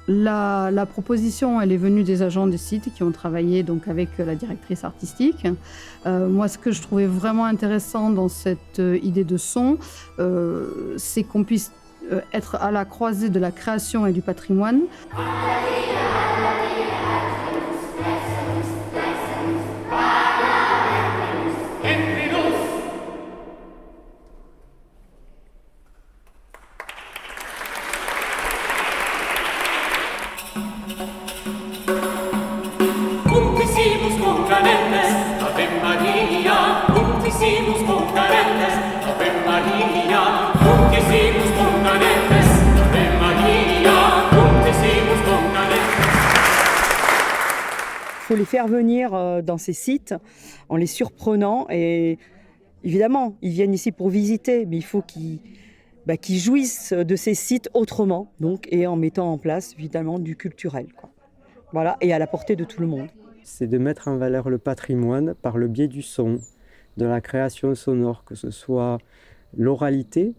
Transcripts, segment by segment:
La proposition, elle est venue des agents des sites qui ont travaillé donc avec la directrice artistique. Moi, ce que je trouvais vraiment intéressant dans cette idée de son, c'est qu'on puisse être à la croisée de la création et du patrimoine. Il faut les faire venir dans ces sites en les surprenant et évidemment, ils viennent ici pour visiter, mais il faut qu'ils jouissent de ces sites autrement donc, et en mettant en place évidemment du culturel. Quoi. Voilà, et à la portée de tout le monde. C'est de mettre en valeur le patrimoine par le biais du son, de la création sonore, que ce soit l'oralité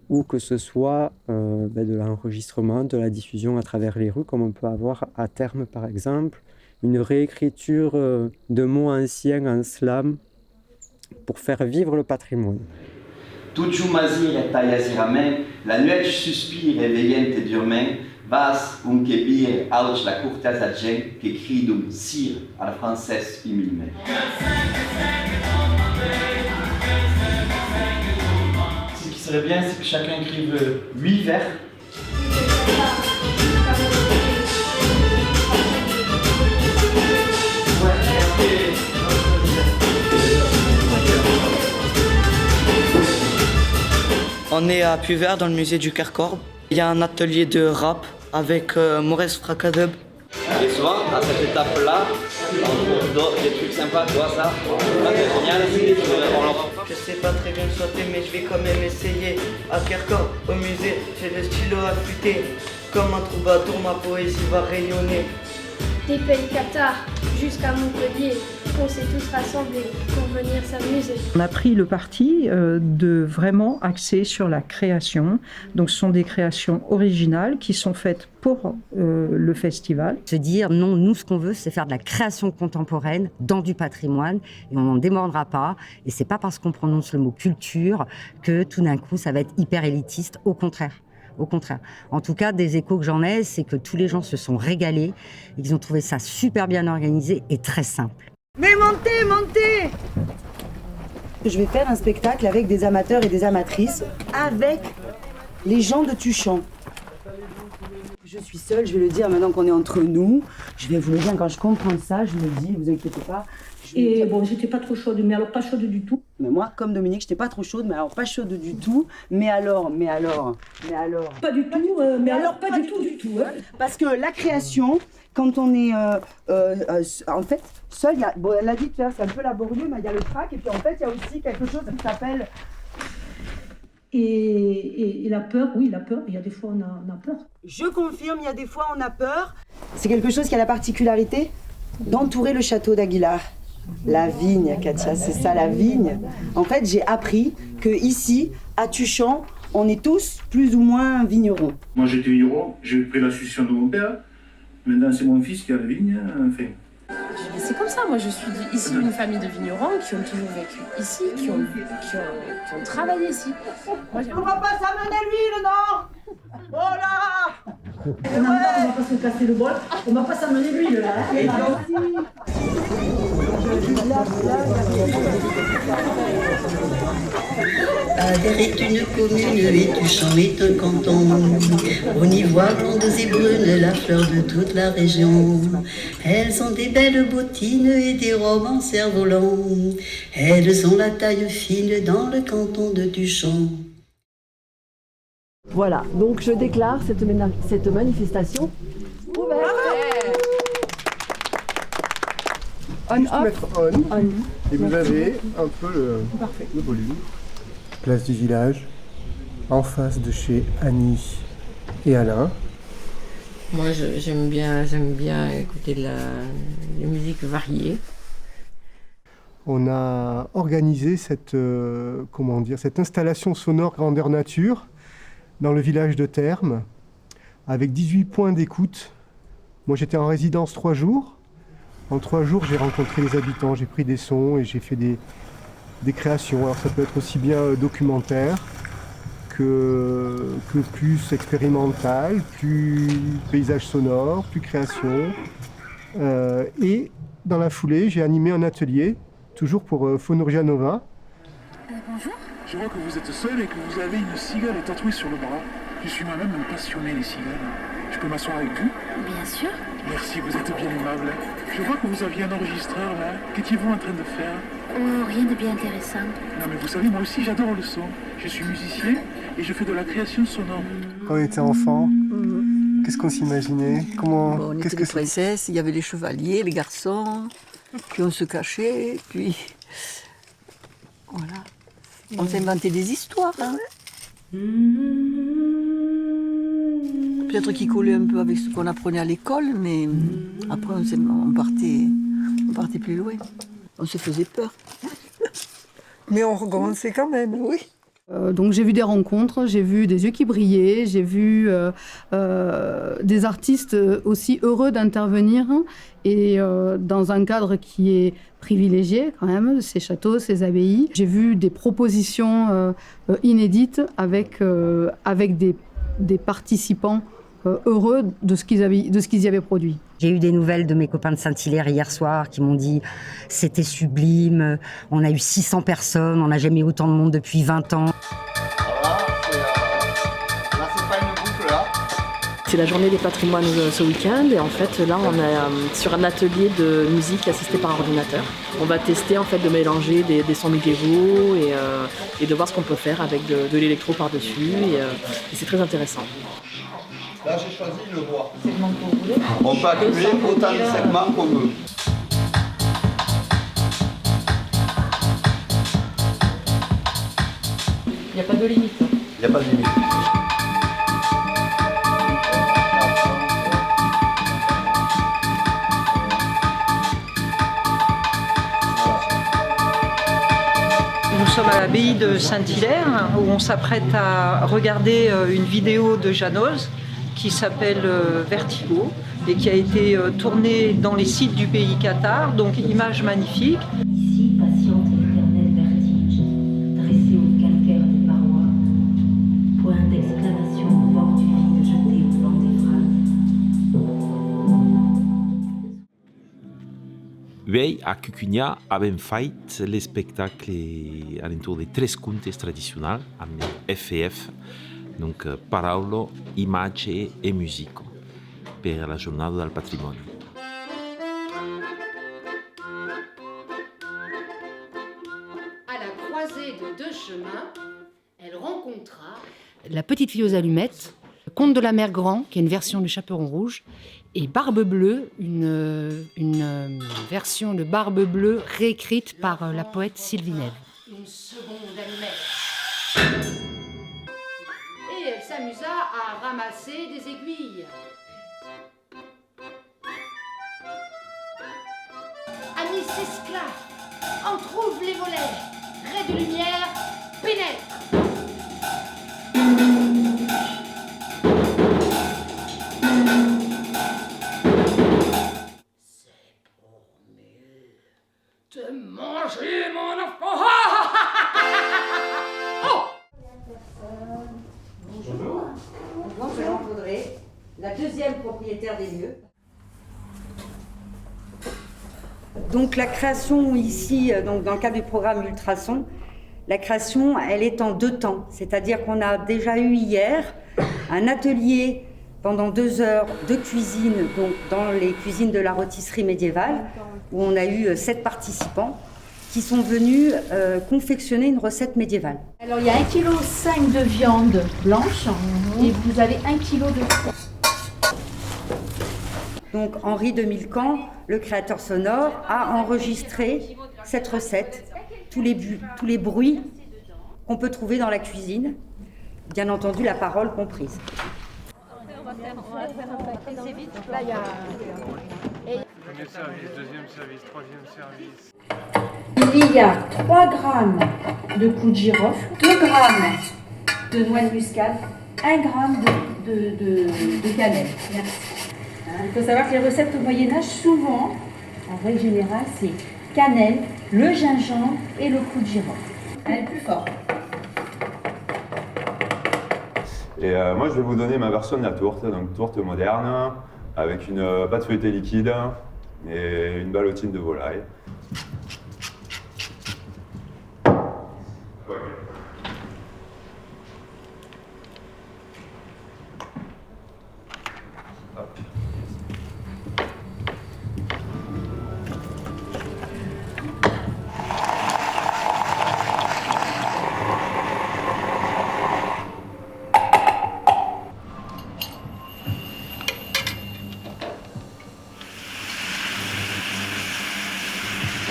ou que ce soit de l'enregistrement, de la diffusion à travers les rues, comme on peut avoir à terme par exemple, une réécriture de mots anciens en slam pour faire vivre le patrimoine. Tuju mazir et tayaziramen, la nuit suspire et veillente durmen, vas un kebir ouch la courtase adjen, qui crie d'un sire à la française humilment. Ce qui serait bien, c'est que chacun écrive 8 vers. On est à Puyvert dans le musée du Kerkorb. Il y a un atelier de rap avec Maurice Fracadub. Et souvent, à cette étape-là, on trouve des trucs sympas, tu vois ça. Là, c'est génial, Je sais pas très bien chanter, mais je vais quand même essayer. À Kerkorb, au musée, j'ai le stylo affûté. Comme un troubadour, ma poésie va rayonner. Des pays cathares jusqu'à Montpellier, on s'est tous rassemblés pour venir s'amuser. On a pris le parti de vraiment axer sur la création. Donc ce sont des créations originales qui sont faites pour le festival. Se dire non, nous ce qu'on veut c'est faire de la création contemporaine dans du patrimoine et on n'en démordra pas. Et c'est pas parce qu'on prononce le mot culture que tout d'un coup ça va être hyper élitiste, au contraire. Au contraire. En tout cas, des échos que j'en ai, c'est que tous les gens se sont régalés et qu'ils ont trouvé ça super bien organisé et très simple. Mais montez! Je vais faire un spectacle avec des amateurs et des amatrices, avec les gens de Tuchan. Je suis seule, je vais le dire maintenant qu'on est entre nous. Je vais vous le dire, quand je comprends ça, je me dis, vous inquiétez pas. Et bon, j'étais pas trop chaude, mais alors pas chaude du tout. Mais moi, comme Dominique, j'étais pas trop chaude, mais alors pas chaude du tout. Mais alors. Pas du tout, mais alors pas du tout. Hein. Parce que la création, quand on est en fait seul, elle a dit tout à l'heure, c'est un peu laborieux, mais il y a le trac, et puis en fait, il y a aussi quelque chose qui s'appelle. Et la peur, oui, la peur, il y a des fois on a peur. Je confirme, il y a des fois on a peur. C'est quelque chose qui a la particularité d'entourer le château d'Aguilar. La vigne, Katia, c'est ça la vigne. En fait, j'ai appris que ici, à Tuchan, on est tous plus ou moins vignerons. Moi j'étais vigneron, j'ai pris la succession de mon père. Maintenant c'est mon fils qui a la vigne, enfin. C'est comme ça, moi je suis ici d'une famille de vignerons qui ont toujours vécu ici, qui ont travaillé ici. Moi, on va pas s'amener l'huile, non? Oh là! On va pas se casser le bol, on va pas s'amener l'huile là. Et aussi. Adère est une commune et Tuchan est un canton. On y voit blondes et brunes la fleur de toute la région. Elles ont des belles bottines et des robes en cerf-volant. Elles ont la taille fine dans le canton de Tuchan. Voilà, donc je déclare cette manifestation ouverte. On, off. Mettre on. Et vous avez un peu le volume. Place du village, en face de chez Annie et Alain. Moi j'aime bien écouter la musique variée. on a organisé cette installation sonore grandeur nature dans le village de Termes, avec 18 points d'écoute. Moi, j'étais en résidence 3 jours. En 3 jours, j'ai rencontré les habitants, j'ai pris des sons et j'ai fait des créations. Alors, ça peut être aussi bien documentaire que plus expérimental, plus paysage sonore, plus création. Et dans la foulée, j'ai animé un atelier, toujours pour Phonurgia Nova. Bonjour. Je vois que vous êtes seul et que vous avez une cigale tatouée sur le bras. Je suis moi-même un passionné des cigales. Je peux m'asseoir avec vous? Bien sûr. Merci, vous êtes bien aimable. Je vois que vous aviez un enregistreur là. Qu'étiez-vous en train de faire? Oh, rien de bien intéressant. Non mais vous savez, moi aussi j'adore le son. Je suis musicien et je fais de la création sonore. Quand on était enfant, qu'est-ce qu'on s'imaginait? On était des princesses, il y avait les chevaliers, les garçons, puis on se cachait, puis voilà. On s'inventait des histoires. Hein. Peut-être qu'ils collaient un peu avec ce qu'on apprenait à l'école, mais après on partait plus loin. On se faisait peur. Mais on recommençait quand même. Oui. Donc j'ai vu des rencontres, j'ai vu des yeux qui brillaient, j'ai vu des artistes aussi heureux d'intervenir et dans un cadre qui est privilégié quand même, ces châteaux, ces abbayes. J'ai vu des propositions inédites avec des participants heureux de ce qu'ils y avaient produit. J'ai eu des nouvelles de mes copains de Saint-Hilaire hier soir qui m'ont dit c'était sublime, on a eu 600 personnes, on n'a jamais eu autant de monde depuis 20 ans. C'est la journée des patrimoines ce week-end et en fait là on est sur un atelier de musique assisté par ordinateur. On va tester en fait de mélanger des sons médiévaux et de voir ce qu'on peut faire avec de l'électro par-dessus et c'est très intéressant. Là, j'ai choisi le bois. On peut accumuler autant de segments qu'on veut. Il n'y a pas de limite. Il n'y a pas de limite. Nous sommes à l'abbaye de Saint-Hilaire où on s'apprête à regarder une vidéo de Janos qui s'appelle Vertigo et qui a été tournée dans les sites du pays Qatar, donc images magnifiques. Ici patiente l'éternel vertige, dressé au calcaire des parois, point d'exclamation au bord du vide jeté au vent des phrases. Wij a Cucugna avem fait les spectacles alentour de 3 contes tradicionals amb FF, donc paraulo, imatge e musico, per la giornata del patrimonio. À la croisée de 2 chemins, elle rencontra La petite fille aux allumettes, Conte de la mère Grand, qui est une version du Chaperon rouge, et Barbe Bleue, une version de Barbe Bleue réécrite par la poète Sylvie Neve. une seconde allumette. Et elle s'amusa à ramasser des aiguilles. Amis esclaves, entr'ouvrent les volets, raies de lumière, pénètre. De manger mon enfant. Oh! Bonjour. Bonjour, Jean Vaudrey, la deuxième propriétaire des lieux. Donc la création ici, donc dans le cadre du programme Ultrason, la création, elle est en 2 temps. C'est-à-dire qu'on a déjà eu hier un atelier pendant 2 heures de cuisine, donc dans les cuisines de la rôtisserie médiévale, où on a eu 7 participants qui sont venus confectionner une recette médiévale. Alors il y a 1,5 kg de viande blanche et vous avez 1 kg de foie. Donc Henri de Milcan, le créateur sonore, a enregistré cette recette, tous les bruits qu'on peut trouver dans la cuisine, bien entendu la parole comprise. On va faire assez vite. Là, il y a... Premier service, deuxième service, troisième service. Il y a 3 grammes de clous de girofle, 2 grammes de noix de muscade, 1 gramme de cannelle. Merci. Il faut savoir que les recettes au Moyen-Âge, souvent, en règle générale, c'est cannelle, le gingembre et le clou de girofle. Elle est plus forte. Et moi, je vais vous donner ma version de la tourte, donc tourte moderne, avec une pâte feuilletée liquide et une ballotine de volaille.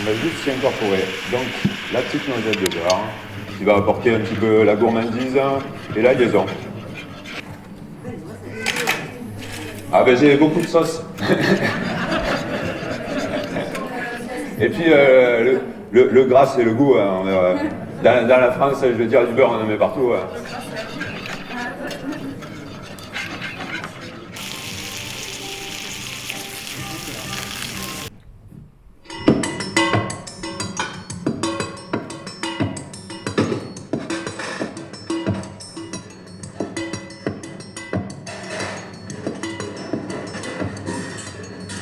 On va juste s'y incorporer. Donc la petite noisette de beurre qui va apporter un petit peu la gourmandise et la liaison. Ah ben j'ai beaucoup de sauce. Et puis le gras et le goût. Hein, dans la France, je veux dire, du beurre on en met partout. Hein.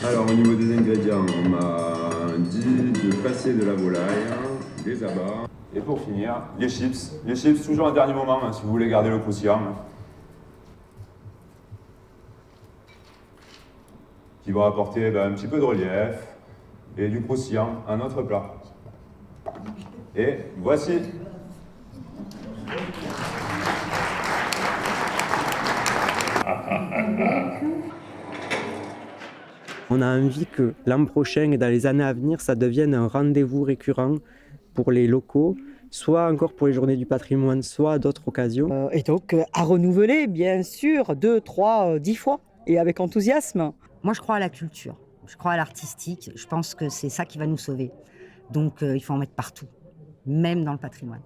Alors au niveau des ingrédients, on m'a dit de passer de la volaille, des abats, et pour finir, les chips. Les chips toujours un dernier moment hein, si vous voulez garder le croustillant. Qui vont apporter un petit peu de relief et du croustillant à notre plat. Et voici. On a envie que l'an prochain et dans les années à venir, ça devienne un rendez-vous récurrent pour les locaux, soit encore pour les journées du patrimoine, soit à d'autres occasions. Et donc à renouveler, bien sûr, 2, 3, 10 fois, et avec enthousiasme. Moi, je crois à la culture, je crois à l'artistique, je pense que c'est ça qui va nous sauver. Donc il faut en mettre partout, même dans le patrimoine.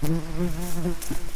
Mmh.